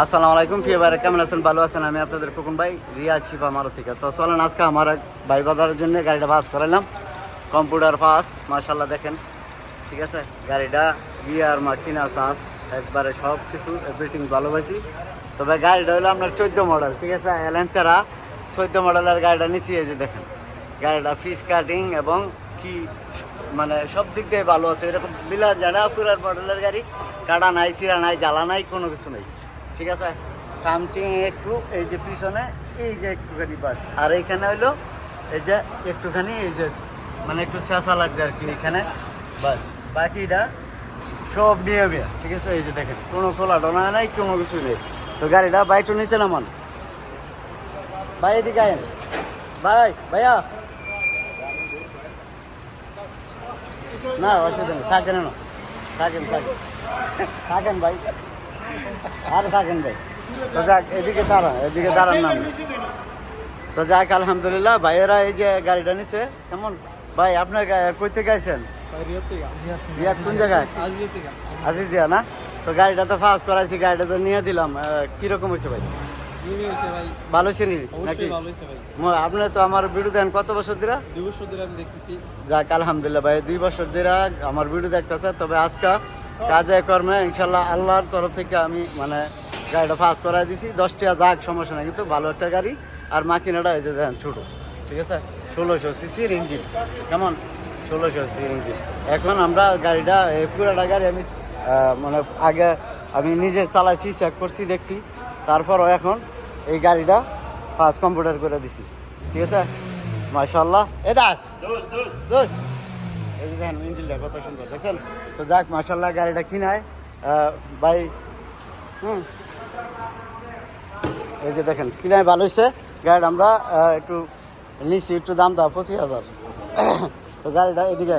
আসসালামু আলাইকুম প্রিয় ভাইরা, কেমন আছেন? ভালো আছেন? আমি আপনাদের খোকন ভাই, রিয়াজ শিফা মারুতি থেকে। তো চলেন আজকে আমার এক ভাই বাজারের জন্য গাড়িটা পাস করাইলাম, কম্পিউটার পাস। মার্শাল্লাহ দেখেন, ঠিক আছে। গাড়িটা গিয়ার মাকিনা চার্জ একবারে সব কিছু এভরিথিং ভালো পাইছি। তবে গাড়িটা হলো আপনার 14 মডেল, ঠিক আছে। এলেন্তেরা 14 মডেলের গাড়িটা নিচে এই যে দেখেন, গাড়িটা ফিস কাটিং এবং কি মানে সব দিক দিয়ে ভালো আছে। এরকম বিলাস জানা পুরার মডেলের গাড়ি, কাটা নাই, চিরা নাই, জ্বালা নাই, কোনো কিছু নেই, ঠিক আছে। সামথিং একটু এই যে পিছনে এই যে একটুখানি বাস, আর এইখানে হইলো এই যে একটুখানি এই যে মানে একটু চেঁচা লাগছে আর কি এখানে, বাস। বাকিটা সব নিয়ে বিয়া, ঠিক আছে। এই যে দেখেন, কোনো খোলা টোনা নাই, কোনো কিছু নেই। তো গাড়িটা বাইটু নিচে নামান, ভাই এদিকে আয়েন, ভাইয়া না অসুবিধা নেই, থাকেন না, থাকেন থাকেন ভাই, আরে থাকেন ভাই। তো যাক, এদিকে দাঁড়ান নাম। তো যাক, আলহামদুলিল্লাহ ভাইয়েরা এই যে গাড়িটা নিচ্ছে। কেমন ভাই, আপনার কই থেকে আইছেন? রিয়াদ কোন জায়গায়? আজিজিয়া না? তো গাড়িটা তো ফাস্ট করাইছি, গাড়িটা তো নিয়ে দিলাম। কিরকম হয়েছে ভাই? ভালো ছিল নাকি? আপনি তো আমার ভিডিও দেন কত বছর ধরে? 2 বছর ধরে আমি দেখতেছি। যাক আলহামদুলিল্লাহ ভাই, 2 বছর ধরে আমার ভিডিও দেখতেছে। তবে আজকে কাজে কর্মে ইনশাল্লাহ আল্লাহর তরফ থেকে আমি মানে গাড়িটা ফাস্ট করাই দিছি। 10 টাকা যাক, সমস্যা নেই, কিন্তু ভালো একটা গাড়ি। আর মাকিনাটা এই যে দেখেন ছোটো, ঠিক আছে। 1600 সিসির ইঞ্জিন, কেমন? 1600 সিসির ইঞ্জিন। এখন আমরা গাড়িটা এই পুরাটা গাড়ি আমি মানে আগে আমি নিজে চালাইছি, চেক করছি, দেখছি। তারপরও এখন এই গাড়িটা ফার্স্ট কম্পিউটার করে দিছি, ঠিক আছে। মাশাআল্লাহ। এ দাস দোস, এই যে দেখেন ইঞ্জিনটা কত সুন্দর, দেখছেন? তো যাক মাশাআল্লাহ, গাড়িটা কিনায় ভাই এই যে দেখেন কিনায় ভালো হয়েছে। গাড়িটা আমরা একটু নিচ্ছি, একটু দাম দাও 25,000। তো গাড়িটা এদিকে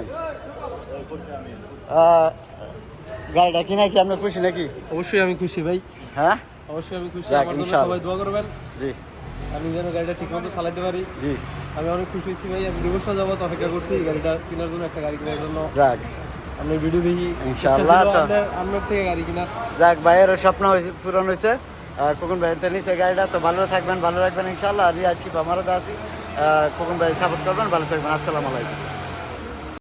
গাড়িটা কিনায় কি আপনি খুশি নাকি? অবশ্যই আমি খুশি ভাই। হ্যাঁ অবশ্যই আমি খুশি। যাক, আমার জন্য ইনশাআল্লাহ। সবাই দোয়া করবেন, জি আমি যেন গাড়িটা ঠিকমতো চালাতে পারি। জি আমি অনেক খুশি হয়েছি ভাই। আমি 2 বছর যাবত অপেক্ষা করছি এই গাড়িটা কেনার জন্য, একটা গাড়ি কেনার জন্য। যাক আপনার ভিডিও দেখি, ইনশাআল্লাহ। তো আপনার থেকে গাড়ি কেনার। যাক, ভাইয়েরও স্বপ্ন পূরণ হয়েছে। খোকন ভাই তো নিচে গাড়িটা। তো ভালো থাকবেন, ভালো রাখবেন ইনশাআল্লাহ। আর রিয়াজ শিফা মারুতি আছি, খোকন ভাই সাপোর্ট করবেন, ভালো থাকবেন। আসসালামু আলাইকুম।